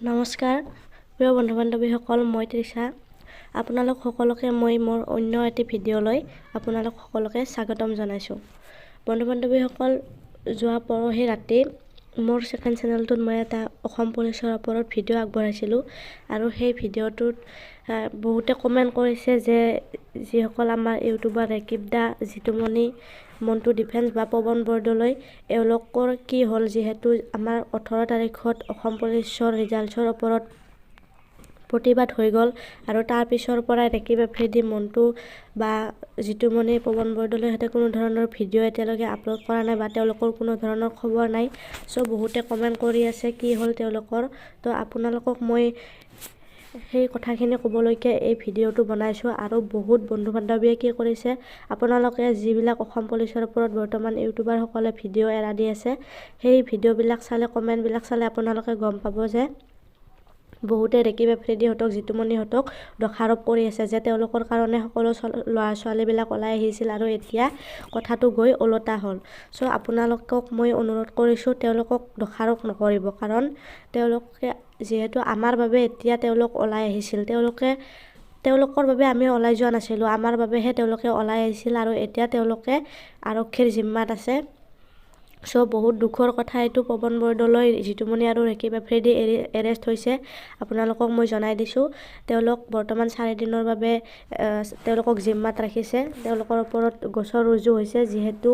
নমস্কাৰ প্ৰিয় বন্ধু বান্ধৱীসকল, মই তৃষা। আপোনালোক সকলোকে মই মোৰ অন্য এটি ভিডিঅ'লৈ আপোনালোক সকলোকে স্বাগতম জনাইছোঁ। বন্ধু বান্ধৱীসকল, যোৱা পৰহি ৰাতি মোৰ ছেকেণ্ড চেনেলটোত মই এটা অসম পুলিচৰ ওপৰত ভিডিঅ' আগবঢ়াইছিলোঁ আৰু সেই ভিডিঅ'টোত বহুতে কমেণ্ট কৰিছে যে যিসকল আমাৰ ইউটিউবাৰ ৰেকিব দা, জিতুমণি, মণ্টু ডিফেন্স বা পৱন বৰদলৈ, এওঁলোকৰ কি হ'ল, যিহেতু আমাৰ 18 তাৰিখত অসম পুলিচৰ ৰিজাল্টছৰ ওপৰত প্ৰতিবাদ হৈ গ'ল আৰু তাৰ পিছৰ পৰাই ৰেকিব আফ্ৰিদি, মণ্টু বা জিতুমণি, পৱন বৰদলৈহঁতে কোনো ধৰণৰ ভিডিঅ' এতিয়ালৈকে আপলোড কৰা নাই বা তেওঁলোকৰ কোনো ধৰণৰ খবৰ নাই। চ' বহুতে কমেণ্ট কৰি আছে কি হ'ল তেওঁলোকৰ। তো আপোনালোকক মই সেই কথাখিনি ক'বলৈকে এই ভিডিঅ'টো বনাইছোঁ। আৰু বহুত বন্ধু বান্ধৱীয়ে কি কৰিছে, আপোনালোকে যিবিলাক অসম পুলিচৰ ওপৰত বৰ্তমান ইউটিউবাৰসকলে ভিডিঅ' এৰা দি আছে, সেই ভিডিঅ'বিলাক চালে, কমেণ্টবিলাক চালে আপোনালোকে গম পাব যে বহুতে ৰেকিব আফ্ৰিদিহঁতক, জিতুমণিহঁতক দোষাৰোপ কৰি আছে যে তেওঁলোকৰ কাৰণে সকলো ল'ৰা ছোৱালীবিলাক ওলাই আহিছিল আৰু এতিয়া কথাটো গৈ ওলোটা হ'ল। চ' আপোনালোকক মই অনুৰোধ কৰিছোঁ তেওঁলোকক দোষাৰোপ নকৰিব, কাৰণ তেওঁলোকে যিহেতু আমাৰ বাবে এতিয়া তেওঁলোক ওলাই আহিছিল, তেওঁলোকৰ বাবে আমি ওলাই যোৱা নাছিলোঁ, আমাৰ বাবেহে তেওঁলোকে ওলাই আহিছিল আৰু এতিয়া তেওঁলোকে আৰক্ষীৰ জিম্মাত আছে। চ' বহুত দুখৰ কথা এইটো। পৱন বৰদলৈ, জিতুমণি আৰু ৰেকিব আফ্ৰিদি এৰেষ্ট হৈছে, আপোনালোকক মই জনাই দিছোঁ। তেওঁলোক বৰ্তমান 4 দিনৰ বাবে তেওঁলোকক জিম্মাত ৰাখিছে। তেওঁলোকৰ ওপৰত গোচৰ ৰুজু হৈছে, যিহেতু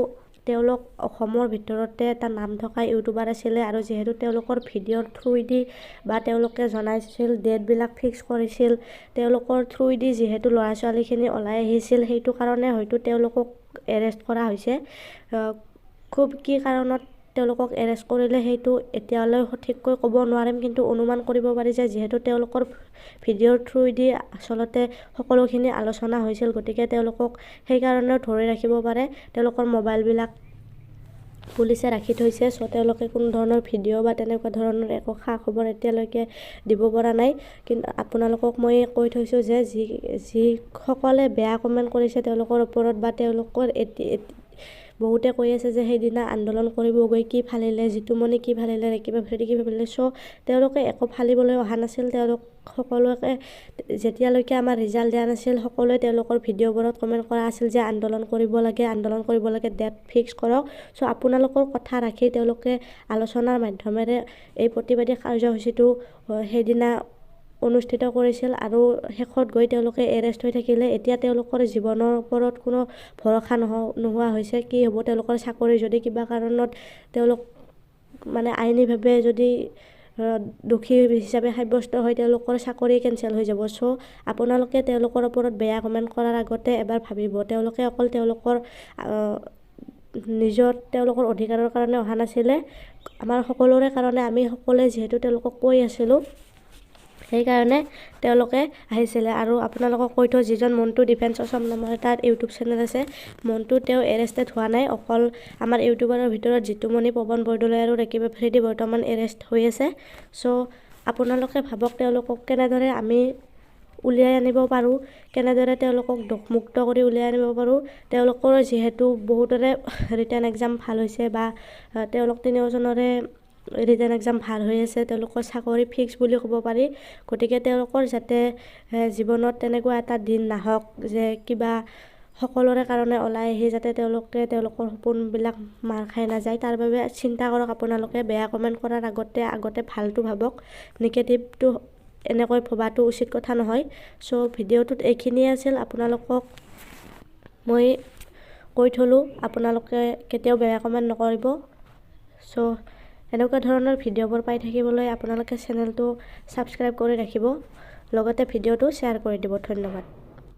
তেওঁলোক অসমৰ ভিতৰতে এটা নাম থকা ইউটিউবাৰ আছিলে আৰু যিহেতু তেওঁলোকৰ ভিডিঅ'ৰ থ্ৰুইদি বা তেওঁলোকে জনাইছিল, ডেটবিলাক ফিক্স কৰিছিল, তেওঁলোকৰ থ্ৰুইদি যিহেতু ল'ৰা ছোৱালীখিনি ওলাই আহিছিল, সেইটো কাৰণে হয়তো তেওঁলোকক এৰেষ্ট কৰা হৈছে। খুব কি কাৰণত তেওঁলোকক এৰেষ্ট কৰিলে সেইটো এতিয়ালৈ সঠিককৈ ক'ব নোৱাৰিম, কিন্তু অনুমান কৰিব পাৰি যে যিহেতু তেওঁলোকৰ ভিডিঅ'ৰ থ্ৰুইদি আচলতে সকলোখিনি আলোচনা হৈছিল, গতিকে তেওঁলোকক সেইকাৰণেও ধৰি ৰাখিব পাৰে। তেওঁলোকৰ মোবাইলবিলাক পুলিচে ৰাখি থৈছে। চ' তেওঁলোকে কোনো ধৰণৰ ভিডিঅ' বা তেনেকুৱা ধৰণৰ একো খা খবৰ এতিয়ালৈকে দিব পৰা নাই। কিন্তু আপোনালোকক মই কৈ থৈছোঁ যে যিসকলে বেয়া কমেণ্ট কৰিছে তেওঁলোকৰ ওপৰত বা তেওঁলোকৰ বহুতে কৈ আছে যে সেইদিনা আন্দোলন কৰিব গৈ কি ফালিলে, জিতুমণি কি ফালিলে, ৰেকিব আফ্ৰিদি কি ফালিলে। চ' তেওঁলোকে একো ফালিবলৈ অহা নাছিল। তেওঁলোক সকলোকে যেতিয়ালৈকে আমাৰ ৰিজাল্ট দিয়া নাছিল, সকলোৱে তেওঁলোকৰ ভিডিঅ'বোৰত কমেণ্ট কৰা আছিল যে আন্দোলন কৰিব লাগে, ডেট ফিক্স কৰক। চ' আপোনালোকৰ কথা ৰাখি তেওঁলোকে আলোচনাৰ মাধ্যমেৰে এই প্ৰতিবাদী কাৰ্যসূচীটো সেইদিনা অনুষ্ঠিত কৰিছিল আৰু শেষত গৈ তেওঁলোকে এৰেষ্ট হৈ থাকিলে। এতিয়া তেওঁলোকৰ জীৱনৰ ওপৰত কোনো ভৰসা নোহোৱা হৈছে। কি হ'ব তেওঁলোকৰ চাকৰি, যদি কিবা কাৰণত তেওঁলোক আইনীভাৱে যদি দোষী হিচাপে সাব্যস্ত হয়, তেওঁলোকৰ চাকৰি কেঞ্চেল হৈ যাব। চ' আপোনালোকে তেওঁলোকৰ ওপৰত বেয়া কমেণ্ট কৰাৰ আগতে এবাৰ ভাবিব। তেওঁলোকে অকল তেওঁলোকৰ তেওঁলোকৰ অধিকাৰৰ কাৰণে অহা নাছিলে, আমাৰ সকলোৰে কাৰণে। আমি সকলোৱে যিহেতু তেওঁলোকক কৈ আছিলোঁ, সেইকাৰণে তেওঁলোকে আহিছিলে। আৰু আপোনালোকক কৈ থওঁ, যিজন মণ্টু ডিফেন্স অসম নামৰ এটা ইউটিউব চেনেল আছে, মণ্টু তেওঁ এৰেষ্টেড হোৱা নাই। অকল আমাৰ ইউটিউবাৰৰ ভিতৰত জিতুমণি, পৱন বৰদলৈ আৰু ৰেকিব আফ্ৰিদি বৰ্তমান এৰেষ্ট হৈ আছে। চ' আপোনালোকে ভাবক তেওঁলোকক কেনেদৰে আমি উলিয়াই আনিব পাৰোঁ, কেনেদৰে তেওঁলোকক দোষমুক্ত কৰি উলিয়াই আনিব পাৰোঁ। তেওঁলোকৰ যিহেতু বহুতৰে ৰিটেন এক্সাম ভাল হৈছে বা তেওঁলোক 3জনৰে ৰিটেন এক্সাম ভাল হৈ আছে, তেওঁলোকৰ চাকৰি ফিক্স বুলি ক'ব পাৰি। গতিকে তেওঁলোকৰ যাতে জীৱনত তেনেকুৱা এটা দিন নাহক যে কিবা সকলোৰে কাৰণে ওলাই আহি যাতে তেওঁলোকে তেওঁলোকৰ সপোনবিলাক মাৰ খাই নাযায়, তাৰ বাবে চিন্তা কৰক আপোনালোকে। বেয়া কমেণ্ট কৰাৰ আগতে ভালটো ভাবক, নিগেটিভটো এনেকৈ ভবাটো উচিত কথা নহয়। চ' ভিডিঅ'টোত এইখিনিয়ে আছিল। আপোনালোকক মই কৈ থলোঁ, আপোনালোকে কেতিয়াও বেয়া কমেণ্ট নকৰিব। চ' এনেকুৱা ধৰণৰ ভিডিঅ'বোৰ পাই থাকিবলৈ আপোনালোকে চেনেলটো ছাবস্ক্ৰাইব কৰি ৰাখিব, লগতে ভিডিঅ'টো শ্বেয়াৰ কৰি দিব। ধন্যবাদ।